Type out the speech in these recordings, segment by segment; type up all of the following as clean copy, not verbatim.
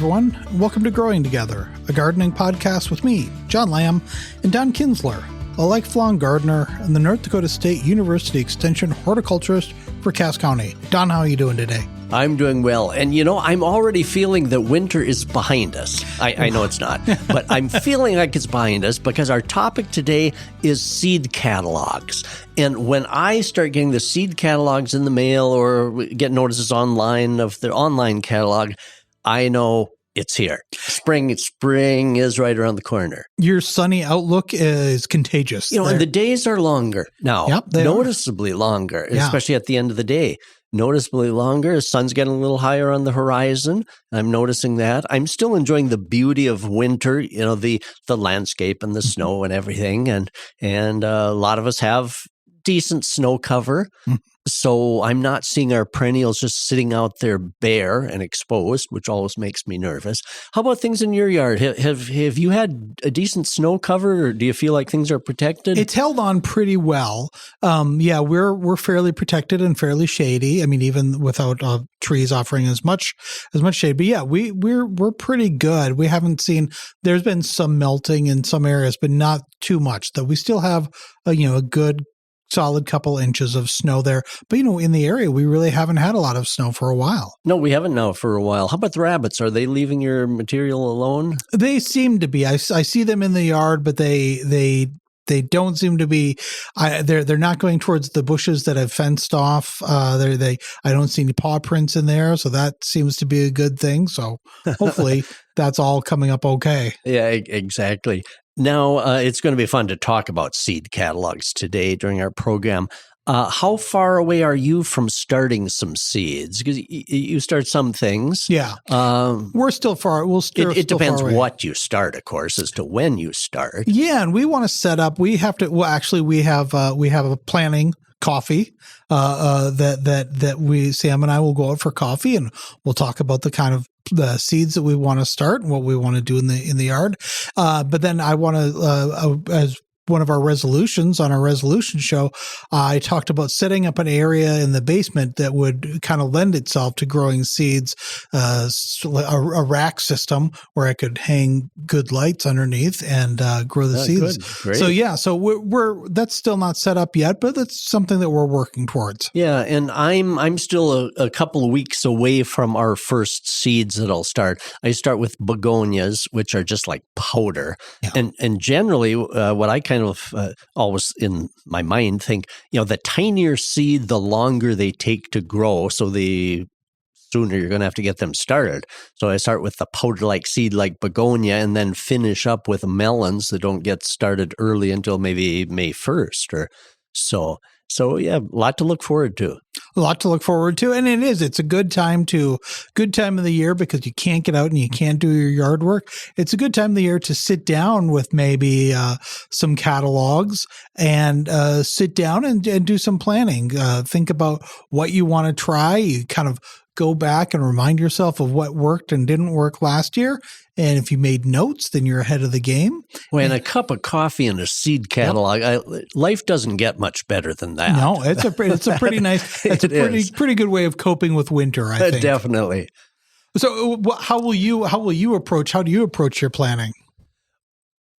everyone, and welcome to Growing Together, a gardening podcast with me, John Lamb, and Don Kinsler, a lifelong gardener and the North Dakota State University Extension horticulturist for Cass County. Don, how are you doing today? I'm doing well. And, I'm already feeling that winter is behind us. I know it's not, but I'm feeling like it's behind us because our topic today is seed catalogs. And when I start getting the seed catalogs in the mail or get notices online of the online catalog, I know it's here. Spring is right around the corner. Your sunny outlook is contagious. And the days are longer now, noticeably longer, especially at the end of the day. Noticeably longer. The sun's getting a little higher on the horizon. I'm noticing that. I'm still enjoying the beauty of winter, the landscape and the snow and everything. And a lot of us have decent snow cover. So I'm not seeing our perennials just sitting out there bare and exposed, which always makes me nervous. How about things in your yard? Have you had a decent snow cover, or do you feel like things are protected? It's held on pretty well. We're fairly protected and fairly shady. I mean, even without trees offering as much shade. But yeah, we're pretty good. We haven't seen. There's been some melting in some areas, but not too much. Though we still have a good solid couple inches of snow there. But, in the area, we really haven't had a lot of snow for a while. No, we haven't now for a while. How about the rabbits? Are they leaving your material alone? They seem to be. I see them in the yard, but they don't seem to be. They're not going towards the bushes that I've fenced off. I don't see any paw prints in there, so that seems to be a good thing. So hopefully that's all coming up okay. Yeah, exactly. Now, it's going to be fun to talk about seed catalogs today during our program. How far away are you from starting some seeds? Because you start some things. Yeah. We're still far. It depends what you start, of course, as to when you start. Yeah, and we want to set up. We have to. Well, actually, we have a planning coffee that Sam and I will go out for coffee, and we'll talk about the kind of the seeds that we want to start and what we want to do in the yard. But then I want to, as one of our resolutions on our resolution show, I talked about setting up an area in the basement that would kind of lend itself to growing seeds, a rack system where I could hang good lights underneath and grow the seeds. Great. So we're that's still not set up yet, but that's something that we're working towards. Yeah, and I'm still a couple of weeks away from our first seeds that I'll start. I start with begonias, which are just like powder, and generally what I kind of always in my mind think, the tinier seed, the longer they take to grow. So the sooner you're going to have to get them started. So I start with the powder-like seed like begonia and then finish up with melons that don't get started early until maybe May 1st or so. So yeah, a lot to look forward to. And it is. It's a good time of the year because you can't get out and you can't do your yard work. It's a good time of the year to sit down with maybe some catalogs and sit down and do some planning. Think about what you want to try. You kind of go back and remind yourself of what worked and didn't work last year. And if you made notes, then you're ahead of the game. Well, and a cup of coffee and a seed catalog, life doesn't get much better than that. No, it's a pretty nice, pretty good way of coping with winter, I think. Definitely. So how do you approach your planning?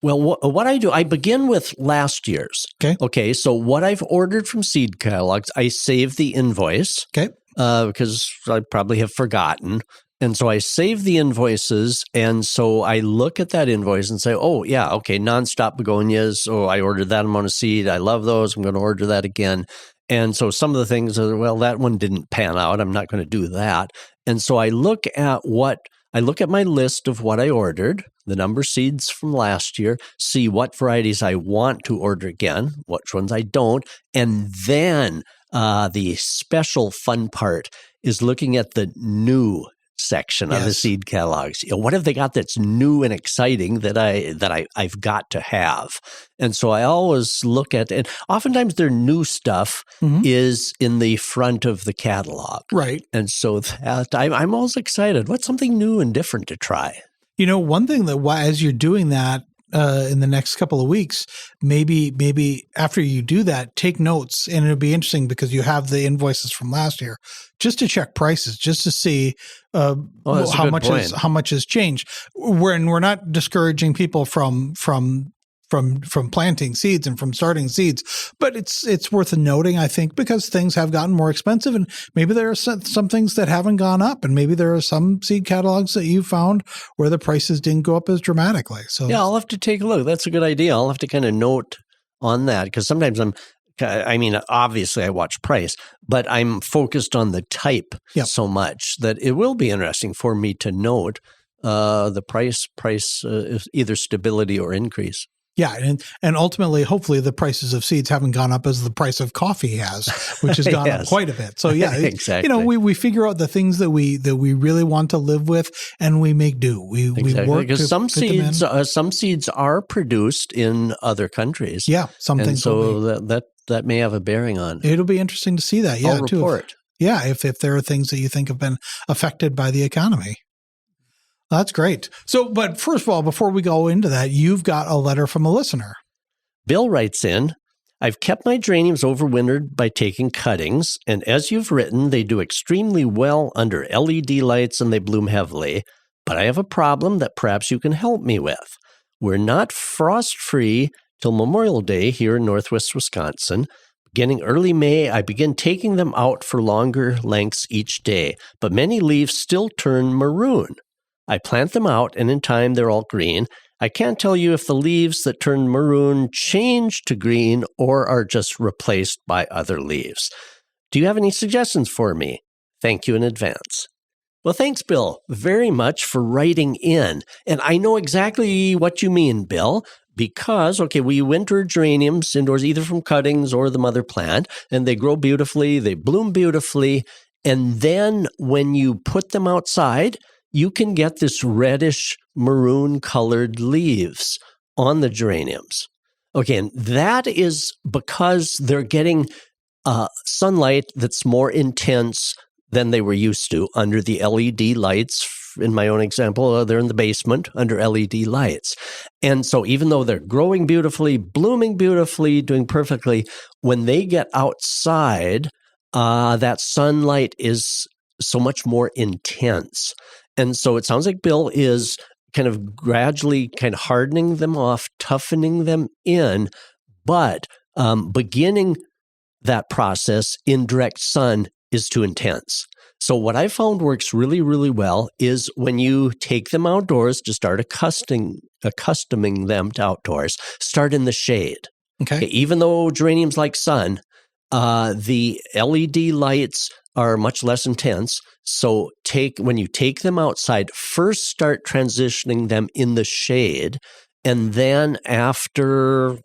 Well, what I do, I begin with last year's. Okay. So what I've ordered from seed catalogs, I save the invoice. Okay. Because I probably have forgotten. And so I save the invoices, and so I look at that invoice and say, oh, yeah, okay, nonstop begonias. Oh, I ordered that amount of seed. I love those. I'm going to order that again. And so some of the things are, well, that one didn't pan out. I'm not going to do that. And so I look at my list of what I ordered, the number of seeds from last year, see what varieties I want to order again, which ones I don't, and then the special fun part is looking at the new section of the seed catalogs. What have they got that's new and exciting that I've got to have? And so I always look at, and oftentimes their new stuff is in the front of the catalog. Right. And so that I'm always excited. What's something new and different to try? One thing that as you're doing that, in the next couple of weeks, maybe after you do that, take notes, and it'll be interesting because you have the invoices from last year, just to check prices, just to see how much has changed. We're not discouraging people from planting seeds and from starting seeds, but it's worth noting, I think, because things have gotten more expensive, and maybe there are some things that haven't gone up, and maybe there are some seed catalogs that you found where the prices didn't go up as dramatically. So yeah, I'll have to take a look. That's a good idea. I'll have to kind of note on that, because sometimes obviously I watch price, but I'm focused on the type so much that it will be interesting for me to note the price either stability or increase. Yeah, and ultimately, hopefully, the prices of seeds haven't gone up as the price of coffee has, which has gone up quite a bit. So yeah, exactly. We figure out the things that we really want to live with, and we make do. We work because some seeds are produced in other countries. Yeah, some things. So that may have a bearing on it. It'll be interesting to see that. Yeah, I'll report. If there are things that you think have been affected by the economy. That's great. So, but first of all, before we go into that, you've got a letter from a listener. Bill writes in, I've kept my geraniums overwintered by taking cuttings, and as you've written, they do extremely well under LED lights and they bloom heavily. But I have a problem that perhaps you can help me with. We're not frost-free till Memorial Day here in Northwest Wisconsin. Beginning early May, I begin taking them out for longer lengths each day, but many leaves still turn maroon. I plant them out, and in time they're all green. I can't tell you if the leaves that turn maroon change to green or are just replaced by other leaves. Do you have any suggestions for me? Thank you in advance. Well, thanks, Bill, very much for writing in. And I know exactly what you mean, Bill, because, we winter geraniums indoors either from cuttings or the mother plant, and they grow beautifully, they bloom beautifully, and then when you put them outside, you can get this reddish maroon colored leaves on the geraniums. Okay, and that is because they're getting sunlight that's more intense than they were used to under the LED lights. In my own example, they're in the basement under LED lights. And so even though they're growing beautifully, blooming beautifully, doing perfectly, when they get outside, that sunlight is so much more intense. And so it sounds like Bill is kind of gradually kind of hardening them off, toughening them in, but beginning that process in direct sun is too intense. So what I found works really, really well is when you take them outdoors to start accustoming them to outdoors, start in the shade. Okay. Even though geraniums like sun, the LED lights are much less intense. So when you take them outside, first start transitioning them in the shade, and then after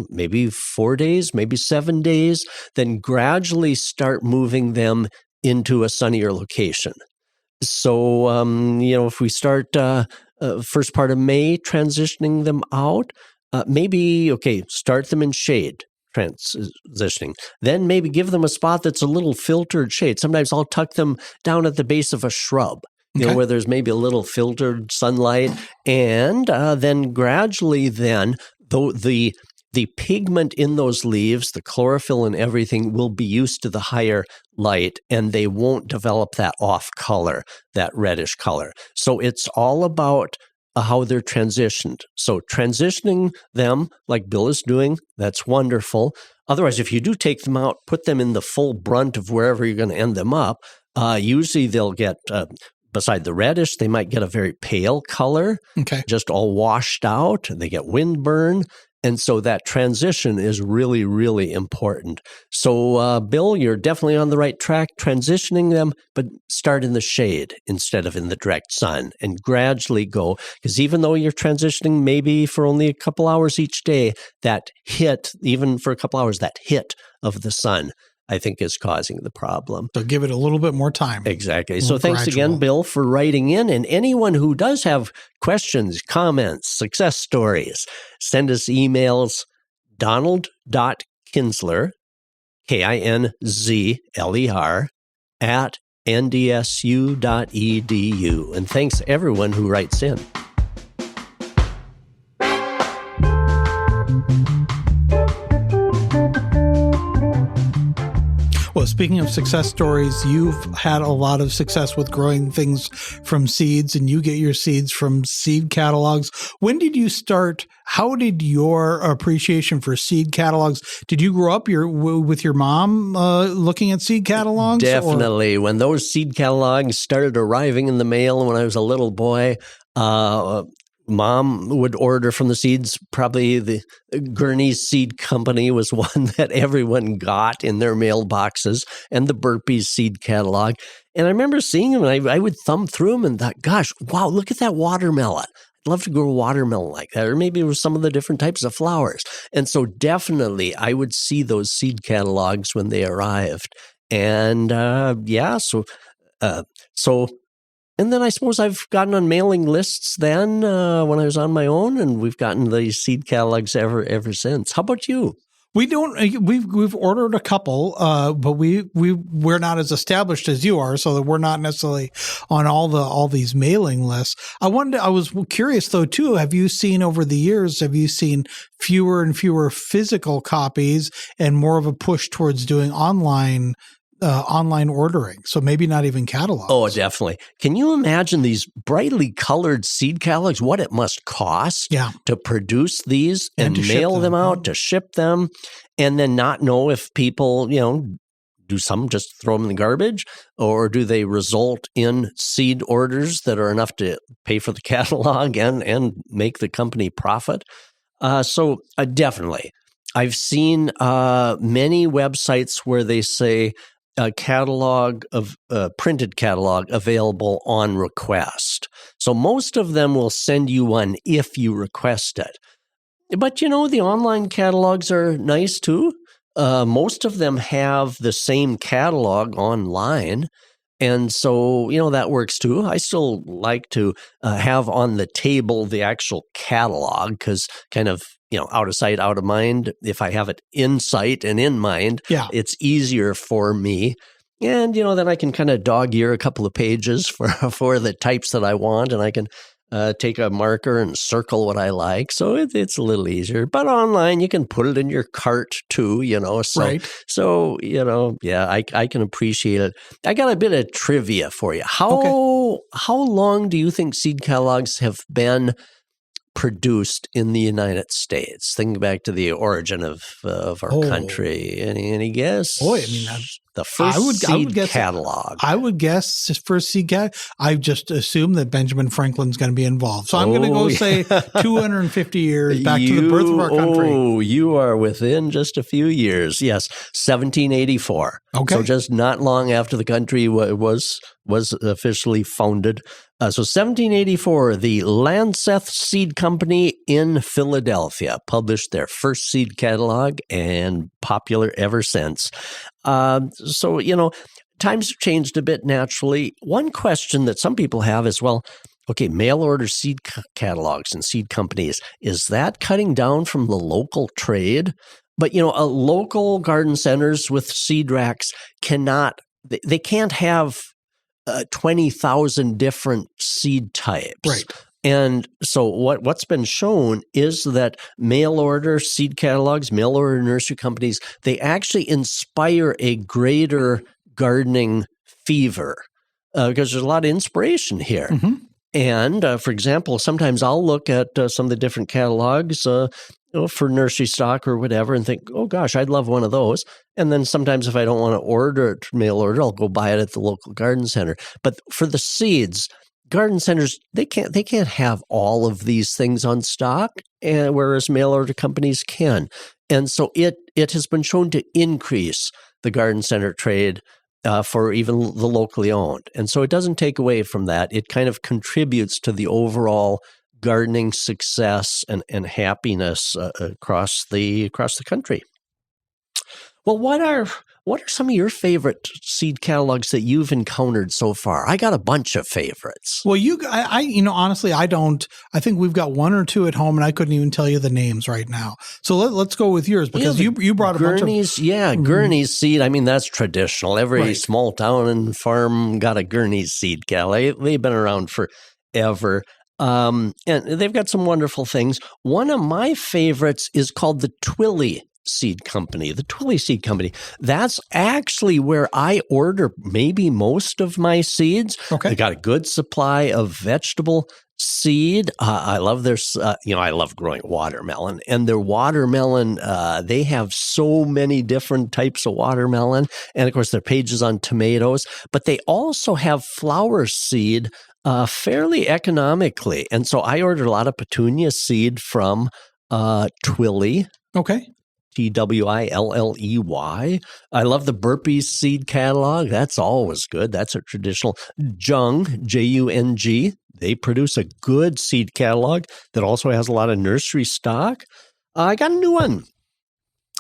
maybe 4 days, maybe 7 days, then gradually start moving them into a sunnier location. So if we start first part of May transitioning them out, start them in shade. Transitioning. Then maybe give them a spot that's a little filtered shade. Sometimes I'll tuck them down at the base of a shrub, where there's maybe a little filtered sunlight. And then gradually though the pigment in those leaves, the chlorophyll and everything will be used to the higher light, and they won't develop that off color, that reddish color. So it's all about how they're transitioned. So transitioning them like Bill is doing, that's wonderful. Otherwise, if you do take them out, put them in the full brunt of wherever you're going to end them up, usually they'll get, beside the reddish, they might get a very pale color, just all washed out. They get windburn. And so that transition is really, really important. So, Bill, you're definitely on the right track, transitioning them, but start in the shade instead of in the direct sun and gradually go. Because even though you're transitioning maybe for only a couple hours each day, that hit, even for a couple hours, that hit of the sun, I think, is causing the problem. So give it a little bit more time. Exactly. So thanks again, Bill, for writing in. And anyone who does have questions, comments, success stories, send us emails, donald.kinsler, KINZLER, at ndsu.edu. And thanks everyone who writes in. speaking of success stories, you've had a lot of success with growing things from seeds, and you get your seeds from seed catalogs. When did you start? How did your appreciation for seed catalogs? Did you grow up with your mom looking at seed catalogs? Definitely. When those seed catalogs started arriving in the mail when I was a little boy, Mom would order from the seeds. Probably the Gurney's Seed Company was one that everyone got in their mailboxes, and the Burpees Seed Catalog. And I remember seeing them, and I would thumb through them and thought, gosh, wow, look at that watermelon. I'd love to grow a watermelon like that, or maybe it was some of the different types of flowers. And so definitely I would see those seed catalogs when they arrived. And and then I suppose I've gotten on mailing lists then when I was on my own, and we've gotten these seed catalogs ever since. How about you? We don't. We've ordered a couple, but we're not as established as you are, so that we're not necessarily on all these mailing lists. I was curious though too. Have you seen over the years? Have you seen fewer and fewer physical copies and more of a push towards doing online ordering? So maybe not even catalogs. Oh, definitely. Can you imagine these brightly colored seed catalogs? What it must cost to produce these and mail them out, to ship them, and then not know if people, do some just throw them in the garbage, or do they result in seed orders that are enough to pay for the catalog and make the company profit? So definitely. I've seen many websites where they say, a printed catalog available on request. So most of them will send you one if you request it. But the online catalogs are nice too. Most of them have the same catalog online. And so, that works too. I still like to have on the table the actual catalog because kind of, out of sight, out of mind. If I have it in sight and in mind, it's easier for me. And, then I can kind of dog ear a couple of pages for the types that I want, and I can take a marker and circle what I like. So it's a little easier. But online, you can put it in your cart too, So, right. So I can appreciate it. I got a bit of trivia for you. How long do you think seed catalogs have been produced in the United States? Think back to the origin of our country. Any guess? Boy, the first seed catalog. I would guess first seed catalog. I just assume that Benjamin Franklin's going to be involved. So I'm going to go say 250 years back to the birth of our country. Oh, you are within just a few years. Yes, 1784. Okay. So just not long after the country was officially founded. So 1784, the Lanceth Seed Company in Philadelphia published their first seed catalog, and popular ever since. So, times have changed a bit naturally. One question that some people have is, well, okay, mail order seed catalogs and seed companies, is that cutting down from the local trade? But, local garden centers with seed racks they can't have 20,000 different seed types. Right. And so what's been shown is that mail order seed catalogs, mail order nursery companies, they actually inspire a greater gardening fever because there's a lot of inspiration here. Mm-hmm. And for example, sometimes I'll look at some of the different catalogs for nursery stock or whatever and think, oh gosh, I'd love one of those. And then sometimes if I don't want to order it, mail order, I'll go buy it at the local garden center. But for the seeds, garden centers, they can't have all of these things on stock, whereas mail order companies can. And so it has been shown to increase the garden center trade for even the locally owned. And so it doesn't take away from that. It kind of contributes to the overall gardening success and happiness across the country. Well, what are some of your favorite seed catalogs that you've encountered so far? I got a bunch of favorites. Well, honestly, I don't. I think we've got one or two at home, and I couldn't even tell you the names right now. So let's go with yours because you brought a bunch of Gurney's seed. I mean, that's traditional. Every small town and farm got a Gurney's seed catalog. They've been around forever. And they've got some wonderful things. One of my favorites is called the Twilly Seed Company, the Twilly Seed Company. That's actually where I order maybe most of my seeds. Okay. They got a good supply of vegetable seed. I love their, I love growing watermelon, and their watermelon, they have so many different types of watermelon. And of course, their pages on tomatoes, but they also have flower seed fairly economically. And so I ordered a lot of petunia seed from Twilly. Okay. Twilley. I love the burpees seed catalog. That's always good. That's a traditional. Jung, Jung. They produce a good seed catalog that also has a lot of nursery stock. I got a new one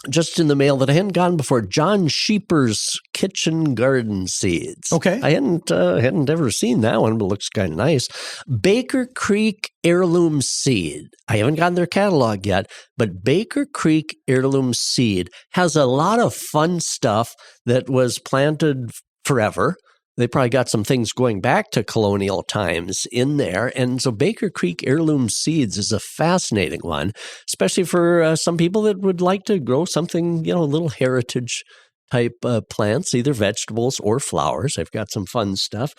just in the mail that I hadn't gotten before. John Sheeper's Kitchen Garden Seeds. Okay. I hadn't ever seen that one, but it looks kind of nice. Baker Creek Heirloom Seed. I haven't gotten their catalog yet, but Baker Creek Heirloom Seed has a lot of fun stuff that was planted forever. They probably got some things going back to colonial times in there. And so Baker Creek Heirloom Seeds is a fascinating one, especially for some people that would like to grow something, a little heritage type plants, either vegetables or flowers. They've got some fun stuff.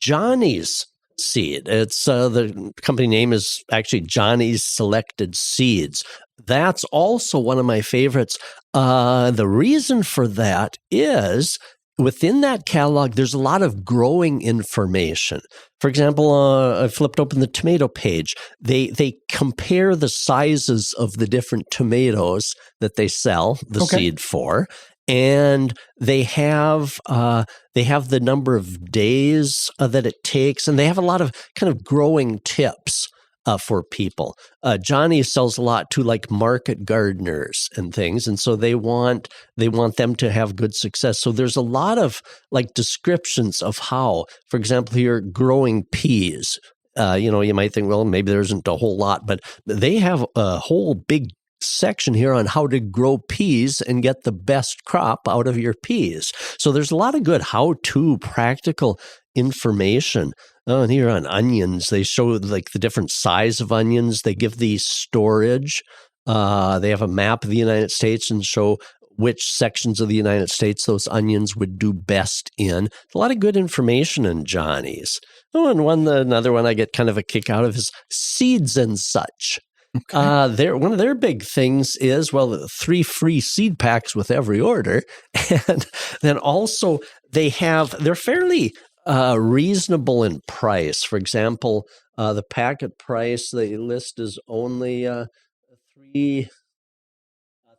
Johnny's Seed. It's the company name is actually Johnny's Selected Seeds. That's also one of my favorites. The reason for that is within that catalog, there's a lot of growing information. For example, I flipped open the tomato page. They compare the sizes of the different tomatoes that they sell the seed for, and they have the number of days that it takes, and they have a lot of kind of growing tips for people. Johnny sells a lot to like market gardeners and things, and so they want them to have good success. So there's a lot of like descriptions of how, for example, here growing peas. You might think, well, maybe there isn't a whole lot, but they have a whole big section here on how to grow peas and get the best crop out of your peas. So there's a lot of good how-to practical information. Oh, and here on onions, they show like the different size of onions. They give the storage. They have a map of the United States and show which sections of the United States those onions would do best in. A lot of good information in Johnny's. Oh, and another one I get kind of a kick out of is Seeds and Such. Okay. One of their big things is, 3 free seed packs with every order. And then also they're fairly reasonable in price. For example, the packet price they list is only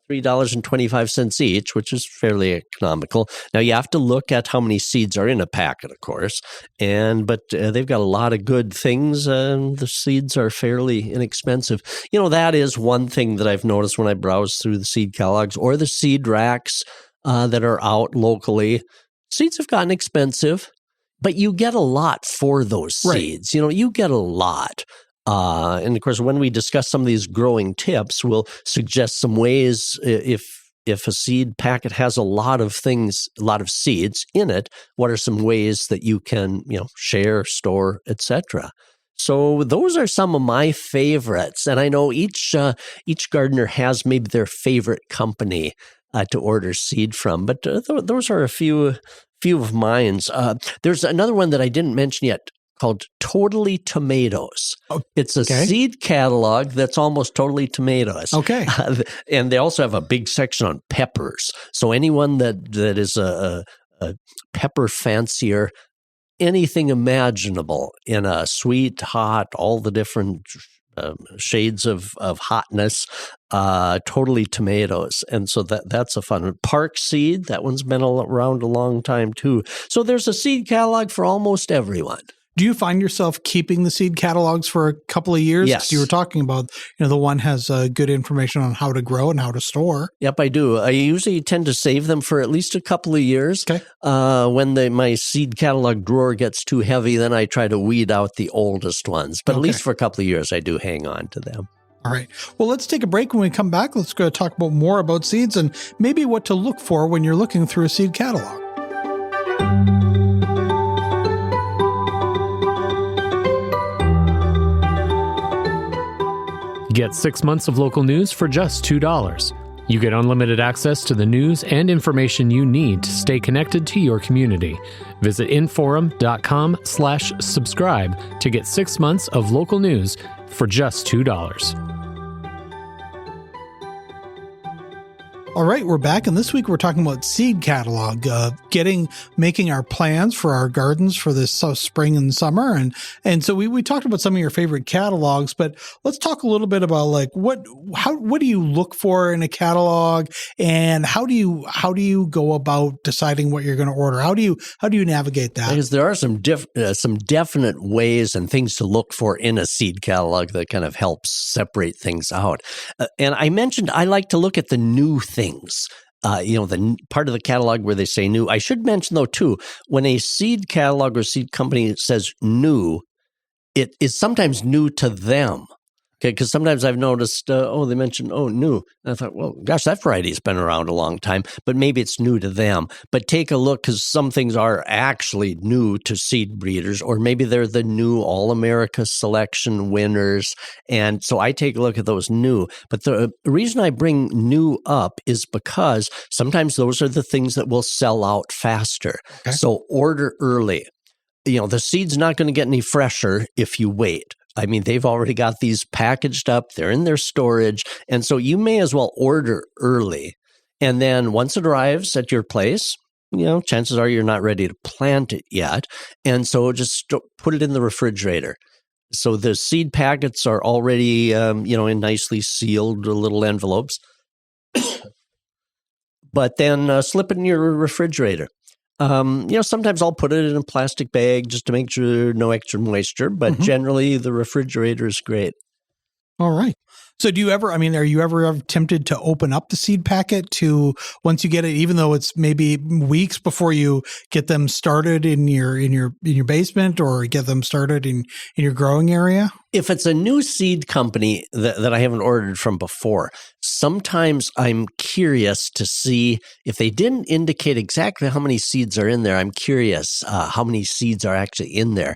$3.25 each, which is fairly economical. Now you have to look at how many seeds are in a packet, of course, but they've got a lot of good things. The seeds are fairly inexpensive. That is one thing that I've noticed when I browse through the seed catalogs or the seed racks that are out locally. Seeds have gotten expensive, but you get a lot for those seeds. Right. You get a lot. And of course, when we discuss some of these growing tips, we'll suggest some ways if a seed packet has a lot of things, a lot of seeds in it, what are some ways that you can, share, store, etc. So those are some of my favorites. And I know each gardener has maybe their favorite company to order seed from, but those are a few of mine. There's another one that I didn't mention yet called Totally Tomatoes. Oh, it's a seed catalog that's almost totally tomatoes. Okay. And they also have a big section on peppers. So anyone that is a pepper fancier, anything imaginable in a sweet, hot, all the different shades of hotness, Totally Tomatoes. And so that's a fun one. Park Seed, that one's been around a long time too. So there's a seed catalog for almost everyone. Do you find yourself keeping the seed catalogs for a couple of years? Yes. You were talking about, the one has good information on how to grow and how to store. Yep, I do. I usually tend to save them for at least a couple of years. Okay. When my seed catalog drawer gets too heavy, then I try to weed out the oldest ones. But at least for a couple of years, I do hang on to them. All right. Well, let's take a break. When we come back, let's go talk about more about seeds and maybe what to look for when you're looking through a seed catalog. Get 6 months of local news for just $2. You get unlimited access to the news and information you need to stay connected to your community. Visit inforum.com/subscribe to get 6 months of local news for just $2. All right, we're back, and this week we're talking about seed catalog, making our plans for our gardens for this spring and summer, and so we talked about some of your favorite catalogs, but let's talk a little bit about like what do you look for in a catalog, and how do you go about deciding what you're going to order? How do you navigate that? Because there are some definite ways and things to look for in a seed catalog that kind of helps separate things out. And I mentioned I like to look at the new things. The part of the catalog where they say new. I should mention, though, too, when a seed catalog or seed company says new, it is sometimes new to them. Okay, because sometimes I've noticed, they mentioned, new. And I thought, well, gosh, that variety's been around a long time, but maybe it's new to them. But take a look, because some things are actually new to seed breeders, or maybe they're the new All-America selection winners. And so I take a look at those new. But the reason I bring new up is because sometimes those are the things that will sell out faster. Okay. So order early. The seed's not going to get any fresher if you wait. I mean, they've already got these packaged up. They're in their storage. And so you may as well order early. And then once it arrives at your place, chances are you're not ready to plant it yet. And so just put it in the refrigerator. So the seed packets are already, in nicely sealed little envelopes. But then slip it in your refrigerator. Sometimes I'll put it in a plastic bag just to make sure no extra moisture, but generally the refrigerator is great. All right. So are you ever tempted to open up the seed packet to, once you get it, even though it's maybe weeks before you get them started in your basement or get them started in your growing area? If it's a new seed company that I haven't ordered from before, sometimes I'm curious to see if they didn't indicate exactly how many seeds are in there. I'm curious how many seeds are actually in there.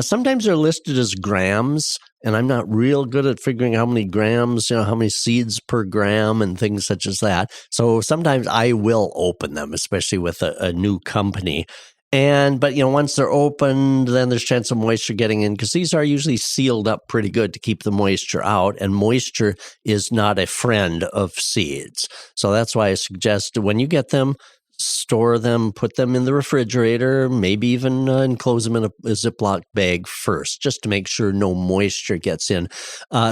Sometimes they're listed as grams, and I'm not real good at figuring how many grams, how many seeds per gram and things such as that. So sometimes I will open them, especially with a new company. But once they're opened, then there's a chance of moisture getting in, because these are usually sealed up pretty good to keep the moisture out, and moisture is not a friend of seeds. So that's why I suggest when you get them, store them, put them in the refrigerator, maybe even enclose them in a Ziploc bag first, just to make sure no moisture gets in.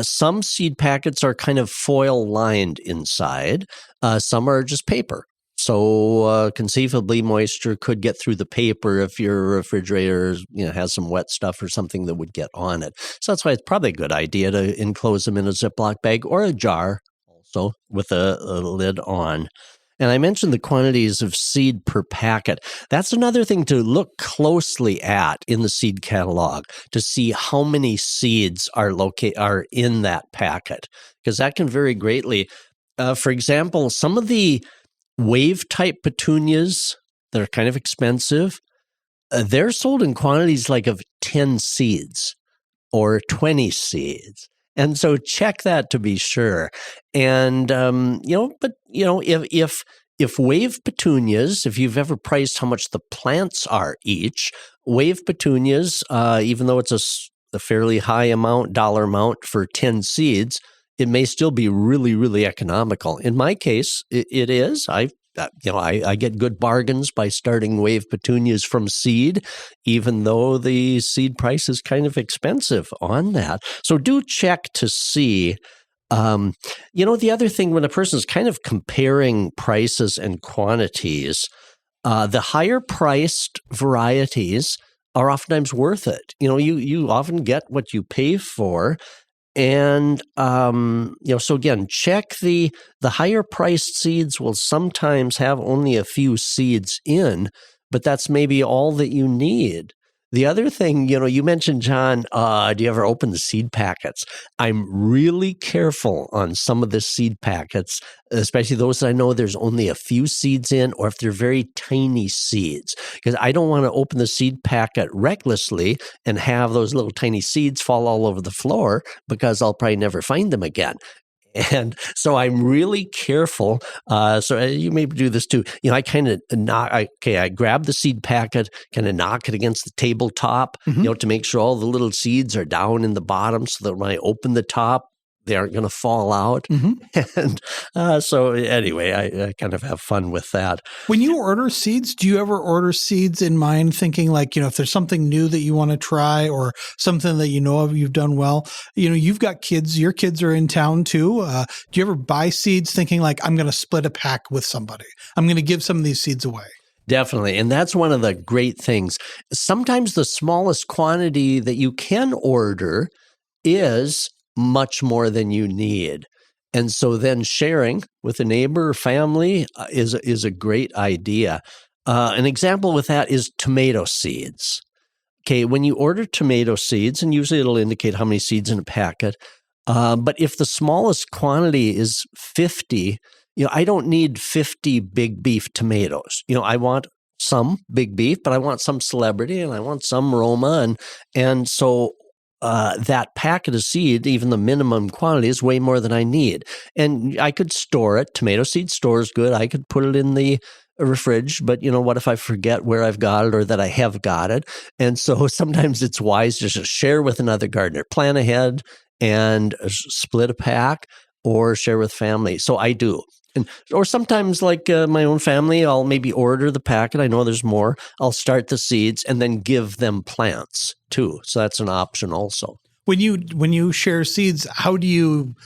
Some seed packets are kind of foil lined inside. Some are just paper. So conceivably, moisture could get through the paper if your refrigerator has some wet stuff or something that would get on it. So that's why it's probably a good idea to enclose them in a Ziploc bag or a jar, also with a lid on. And I mentioned the quantities of seed per packet. That's another thing to look closely at in the seed catalog, to see how many seeds are in that packet, because that can vary greatly. For example, some of the wave-type petunias that are kind of expensive, they're sold in quantities like of 10 seeds or 20 seeds. And so check that to be sure. And, if wave petunias, if you've ever priced how much the plants are each, wave petunias, even though it's a fairly high dollar amount for 10 seeds, it may still be really, really economical. In my case, it is. I get good bargains by starting wave petunias from seed, even though the seed price is kind of expensive on that. So do check to see. The other thing, when a person's kind of comparing prices and quantities, the higher priced varieties are oftentimes worth it. You often get what you pay for. And, so again, check the higher priced seeds will sometimes have only a few seeds in, but that's maybe all that you need. The other thing, you mentioned, John, do you ever open the seed packets? I'm really careful on some of the seed packets, especially those that I know there's only a few seeds in, or if they're very tiny seeds, because I don't want to open the seed packet recklessly and have those little tiny seeds fall all over the floor, because I'll probably never find them again. And so I'm really careful. So you maybe do this too. I kind of I grab the seed packet, kind of knock it against the tabletop, to make sure all the little seeds are down in the bottom so that when I open the top, they aren't going to fall out. And so anyway, I kind of have fun with that. When you order seeds, do you ever order seeds in mind thinking like, if there's something new that you want to try or something that you've done well? You've got kids, your kids are in town too. Do you ever buy seeds thinking like, I'm going to split a pack with somebody? I'm going to give some of these seeds away. Definitely. And that's one of the great things. Sometimes the smallest quantity that you can order is much more than you need. And so then sharing with a neighbor or family is a great idea. An example with that is tomato seeds. Okay, when you order tomato seeds, and usually it'll indicate how many seeds in a packet, but if the smallest quantity is 50, I don't need 50 big beef tomatoes. I want some big beef, but I want some celebrity and I want some Roma. And so that packet of seed, even the minimum quantity, is way more than I need. And I could store it. Tomato seed store is good. I could put it in the fridge, but what if I forget where I've got it or that I have got it? And so sometimes it's wise just to share with another gardener, plan ahead and split a pack or share with family. So I do. Or sometimes like my own family, I'll maybe order the packet. I know there's more. I'll start the seeds and then give them plants too. So that's an option also. When you share seeds, how do you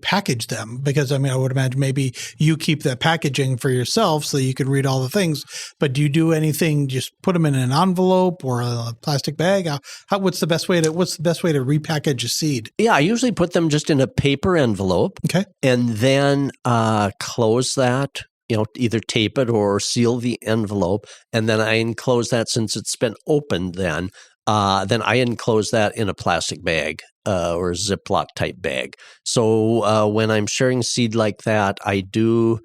package them? Because I would imagine maybe you keep that packaging for yourself so you can read all the things. But do you do anything? Just put them in an envelope or a plastic bag? What's the best way to repackage a seed? Yeah, I usually put them just in a paper envelope. Okay, and then close that. Either tape it or seal the envelope, and then I enclose that since it's been opened. Then I enclose that in a plastic bag. Or a Ziploc type bag. So when I'm sharing seed like that, I do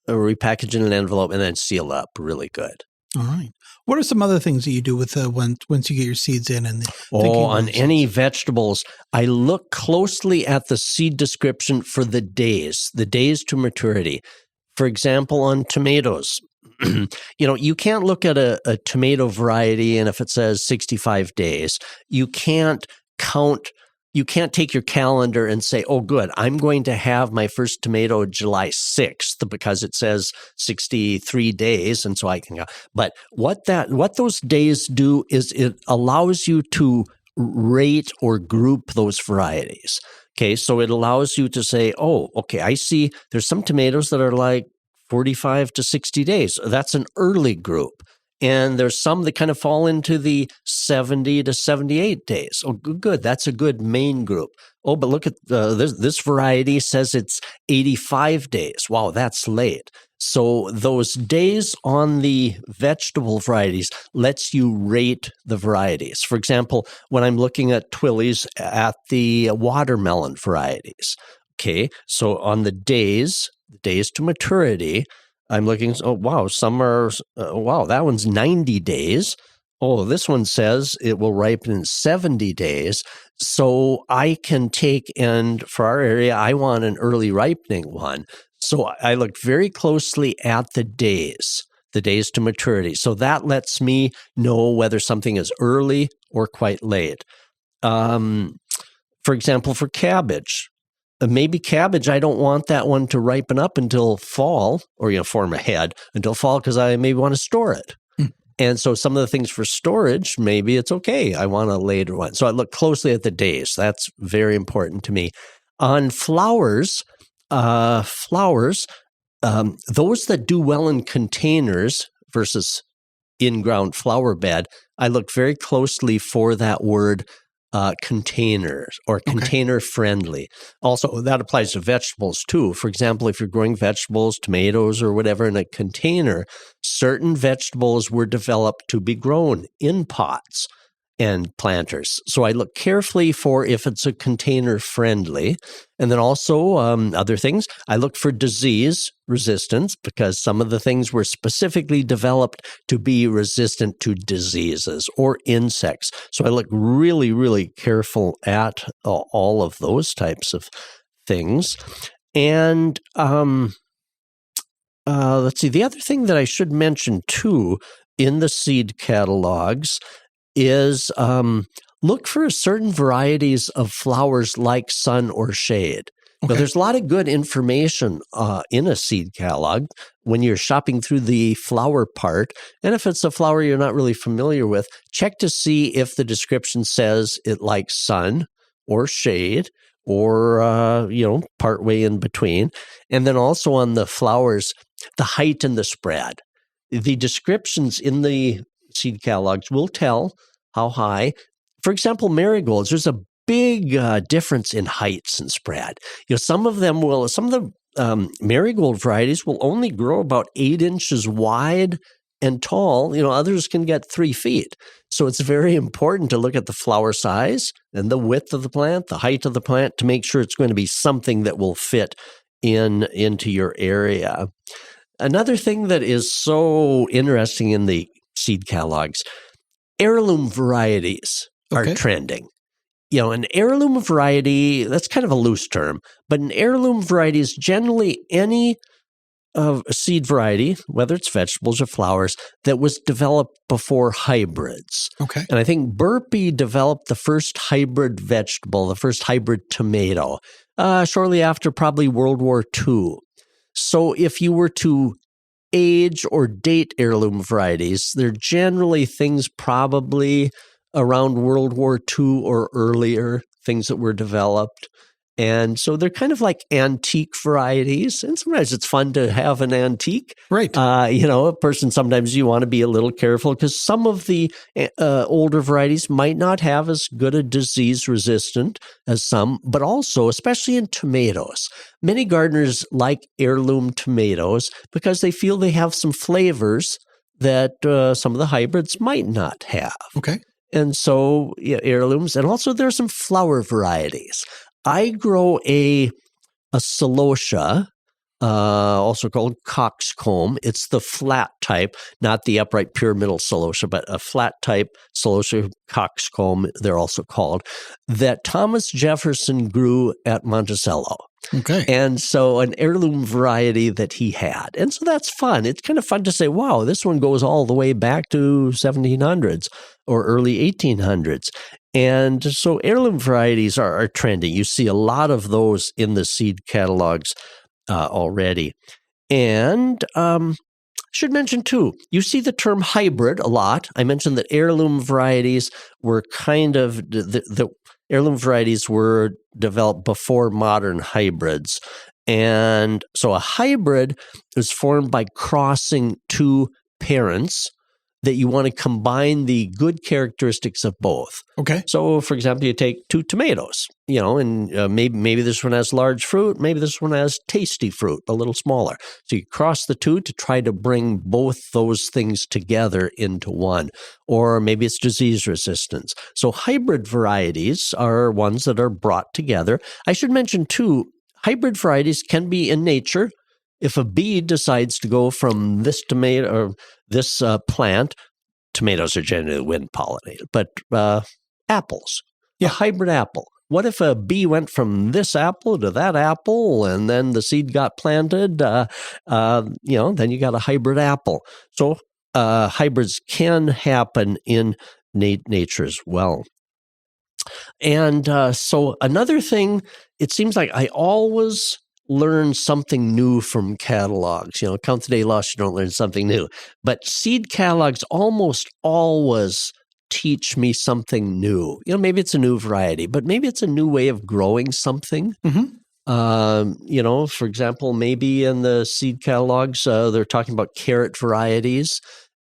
repackage in an envelope and then seal up really good. All right. What are some other things that you do with once you get your seeds in? On any vegetables, I look closely at the seed description for the days to maturity. For example, on tomatoes, you can't look at a tomato variety and if it says 65 days, you can't take your calendar and say, oh, good, I'm going to have my first tomato July 6th because it says 63 days. And so I can go. But what those days do is it allows you to rate or group those varieties. Okay, so it allows you to say, oh, okay, I see there's some tomatoes that are like 45 to 60 days. That's an early group. And there's some that kind of fall into the 70 to 78 days. Oh, good. That's a good main group. Oh, but look at this variety says it's 85 days. Wow, that's late. So those days on the vegetable varieties lets you rate the varieties. For example, when I'm looking at Twillies at the watermelon varieties. Okay, so on the days to maturity, I'm looking, oh, wow, some are, that one's 90 days. Oh, this one says it will ripen in 70 days. So I can take, and for our area, I want an early ripening one. So I look very closely at the days to maturity. So that lets me know whether something is early or quite late. For example, for cabbage. Maybe cabbage, I don't want that one to ripen up until fall, or form a head until fall because I maybe want to store it. And so some of the things for storage, maybe it's okay. I want a later one. So I look closely at the days. That's very important to me. On flowers, those that do well in containers versus in-ground flower bed, I look very closely for that word containers or container friendly. Also, that applies to vegetables too. For example, if you're growing vegetables, tomatoes or whatever in a container, certain vegetables were developed to be grown in pots and planters. So I look carefully for if it's a container friendly. And then also other things, I look for disease resistance because some of the things were specifically developed to be resistant to diseases or insects. So I look really, really careful at all of those types of things. And let's see, the other thing that I should mention too in the seed catalogs is look for certain varieties of flowers like sun or shade. Okay. Now, there's a lot of good information in a seed catalog when you're shopping through the flower part. And if it's a flower you're not really familiar with, check to see if the description says it likes sun or shade or, partway in between. And then also on the flowers, the height and the spread. The descriptions in the seed catalogs will tell how high. For example, marigolds, there's a big difference in heights and spread. Some of the marigold varieties will only grow about 8 inches wide and tall. Others can get 3 feet. So it's very important to look at the flower size and the width of the plant, the height of the plant, to make sure it's going to be something that will fit into your area. Another thing that is so interesting in the seed catalogs, heirloom varieties are trending. An heirloom variety, that's kind of a loose term, but an heirloom variety is generally any seed variety, whether it's vegetables or flowers, that was developed before hybrids. Okay. And I think Burpee developed the first hybrid vegetable, the first hybrid tomato, shortly after probably World War II. So if you were to age or date heirloom varieties, they're generally things probably around World War II or earlier, things that were developed. And so they're kind of like antique varieties. And sometimes it's fun to have an antique. Right. A person, sometimes you want to be a little careful because some of the older varieties might not have as good a disease resistant as some, but also, especially in tomatoes, many gardeners like heirloom tomatoes because they feel they have some flavors that some of the hybrids might not have. Okay. And so heirlooms, and also there's some flower varieties. I grow a celosia, also called coxcomb. It's the flat type, not the upright pyramidal celosia, but a flat type celosia coxcomb, they're also called, that Thomas Jefferson grew at Monticello. Okay. And so an heirloom variety that he had. And so that's fun. It's kind of fun to say, wow, this one goes all the way back to 1700s or early 1800s. And so heirloom varieties are trending. You see a lot of those in the seed catalogs already. And should mention too, you see the term hybrid a lot. I mentioned that heirloom varieties were kind of the heirloom varieties were developed before modern hybrids. And so a hybrid is formed by crossing two parents that you want to combine the good characteristics of both. Okay. So, for example, you take 2 tomatoes, and maybe this one has large fruit, maybe this one has tasty fruit, a little smaller. So you cross the two to try to bring both those things together into one. Or maybe it's disease resistance. So hybrid varieties are ones that are brought together. I should mention, too, hybrid varieties can be in nature. If a bee decides to go from this tomato or this plant, tomatoes are generally wind pollinated, but apples, a hybrid apple. What if a bee went from this apple to that apple and then the seed got planted? Then you got a hybrid apple. So hybrids can happen in nature as well. And so another thing, it seems like I always learn something new from catalogs. Count the day lost, you don't learn something new. But seed catalogs almost always teach me something new. Maybe it's a new variety, but maybe it's a new way of growing something. Mm-hmm. For example, maybe in the seed catalogs, they're talking about carrot varieties.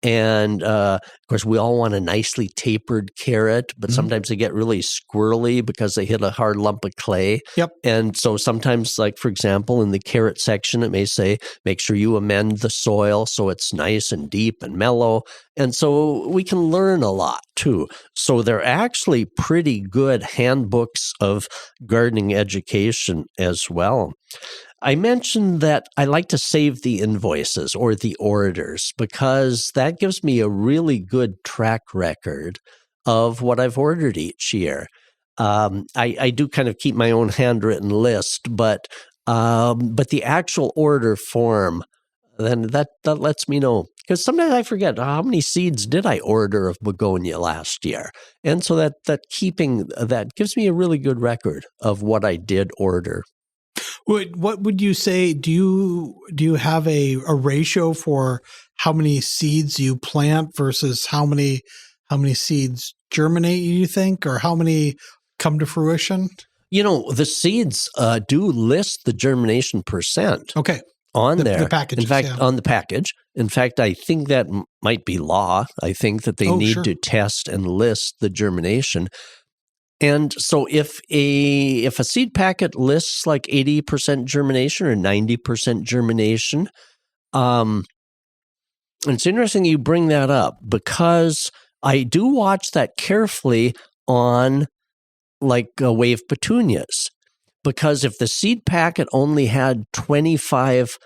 And, of course, we all want a nicely tapered carrot, but sometimes they get really squirrely because they hit a hard lump of clay. Yep. And so sometimes, like, for example, in the carrot section, it may say, make sure you amend the soil so it's nice and deep and mellow. And so we can learn a lot, too. So they're actually pretty good handbooks of gardening education as well. I mentioned that I like to save the invoices or the orders because that gives me a really good track record of what I've ordered each year. I do kind of keep my own handwritten list, but the actual order form, then that lets me know. Because sometimes I forget how many seeds did I order of begonia last year. And so that keeping that gives me a really good record of what I did order. What would you say? Do you have a ratio for how many seeds you plant versus how many seeds germinate, you think, or how many come to fruition? The seeds do list the germination percent. Okay. On there. The packages, in fact, on the package. In fact, I think that might be law. I think that they need to test and list the germination. And so if a seed packet lists like 80% germination or 90% germination, it's interesting you bring that up because I do watch that carefully on like wave petunias. Because if the seed packet only had 25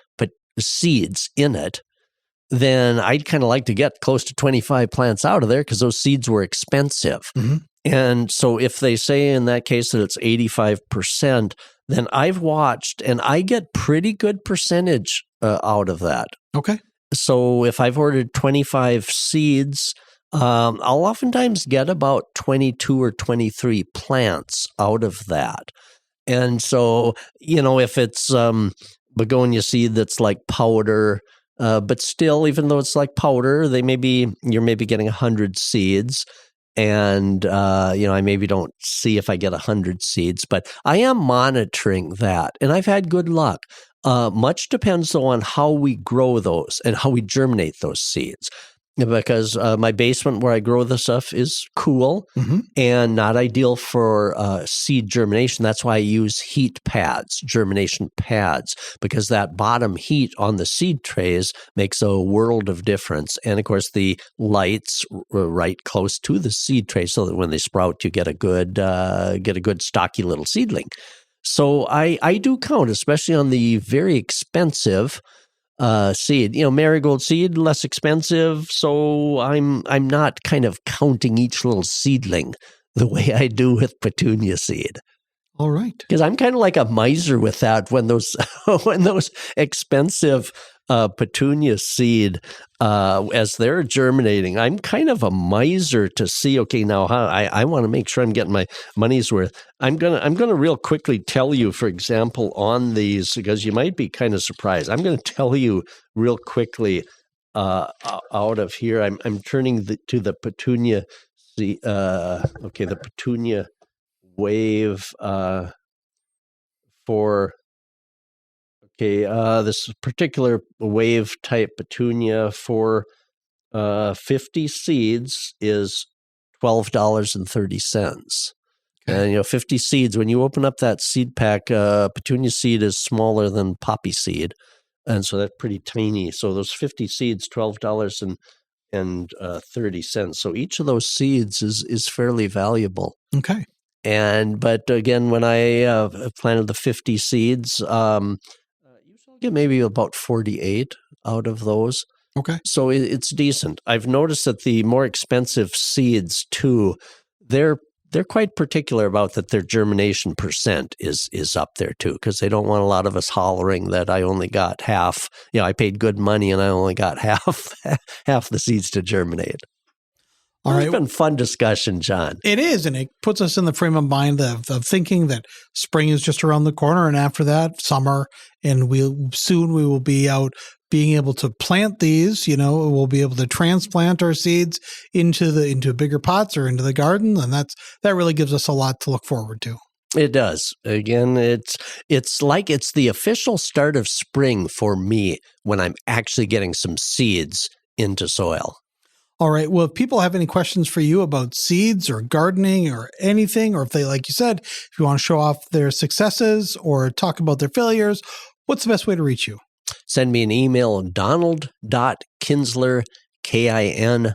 seeds in it, then I'd kind of like to get close to 25 plants out of there because those seeds were expensive. Mm-hmm. And so if they say in that case that it's 85%, then I've watched and I get pretty good percentage out of that. Okay. So if I've ordered 25 seeds, I'll oftentimes get about 22 or 23 plants out of that. And so, if it's begonia seed that's like powder, but still, even though it's like powder, you're maybe getting 100 seeds. And, I maybe don't see if I get 100 seeds, but I am monitoring that. And I've had good luck. Much depends though on how we grow those and how we germinate those seeds. Because my basement where I grow the stuff is cool and not ideal for seed germination. That's why I use heat pads, germination pads, because that bottom heat on the seed trays makes a world of difference. And of course, the light's right close to the seed tray, so that when they sprout, you get a good stocky little seedling. So I do count, especially on the very expensive seed, marigold seed, less expensive. So I'm not kind of counting each little seedling the way I do with petunia seed. All right. Because I'm kind of like a miser with that when those expensive petunia seed, as they're germinating, I'm kind of a miser to see, okay, now how I want to make sure I'm getting my money's worth. I'm gonna real quickly tell you, for example, on these, because you might be kind of surprised. I'm going to tell you real quickly out of here. I'm turning to the petunia the petunia wave for. This particular wave type petunia for 50 seeds is $12.30. Okay. And 50 seeds, when you open up that seed pack, petunia seed is smaller than poppy seed, and so that's pretty tiny. So those 50 seeds, $12.30. So each of those seeds is fairly valuable. Okay. But again, when I planted the 50 seeds, get maybe about 48 out of those. Okay. So it's decent. I've noticed that the more expensive seeds too, they're quite particular about that their germination percent is up there too, because they don't want a lot of us hollering that I only got half. I paid good money and I only got half the seeds to germinate. All right. It's been fun discussion, John. It is, and it puts us in the frame of mind of thinking that spring is just around the corner, and after that, summer, and we will be out being able to plant these. We'll be able to transplant our seeds into bigger pots or into the garden, and that really gives us a lot to look forward to. It does. Again, it's like it's the official start of spring for me when I'm actually getting some seeds into soil. All right. Well, if people have any questions for you about seeds or gardening or anything, or if they, like you said, if you want to show off their successes or talk about their failures, what's the best way to reach you? Send me an email, donald.kinsler, KINZLER,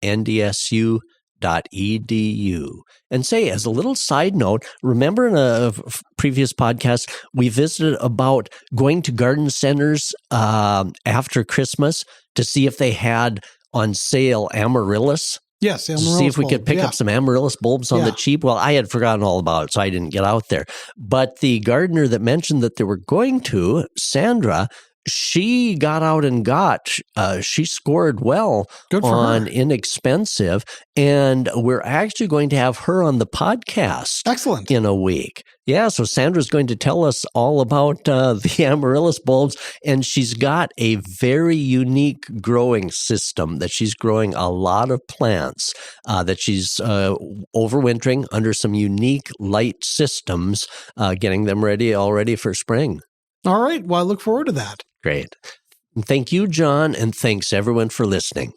@ndsu.edu. And say, as a little side note, remember in a previous podcast, we visited about going to garden centers after Christmas to see if they had on sale amaryllis Yes, see if we could pick up some amaryllis bulbs on the cheap. Well, I had forgotten all about it, so I didn't get out there. But the gardener that mentioned that they were going to, Sandra, she got out and she scored well on inexpensive, and we're actually going to have her on the podcast. Excellent. In a week. Yeah, so Sandra's going to tell us all about the amaryllis bulbs, and she's got a very unique growing system that she's growing a lot of plants that she's overwintering under some unique light systems, getting them all ready for spring. All right. Well, I look forward to that. Great. Thank you, John, and thanks everyone for listening.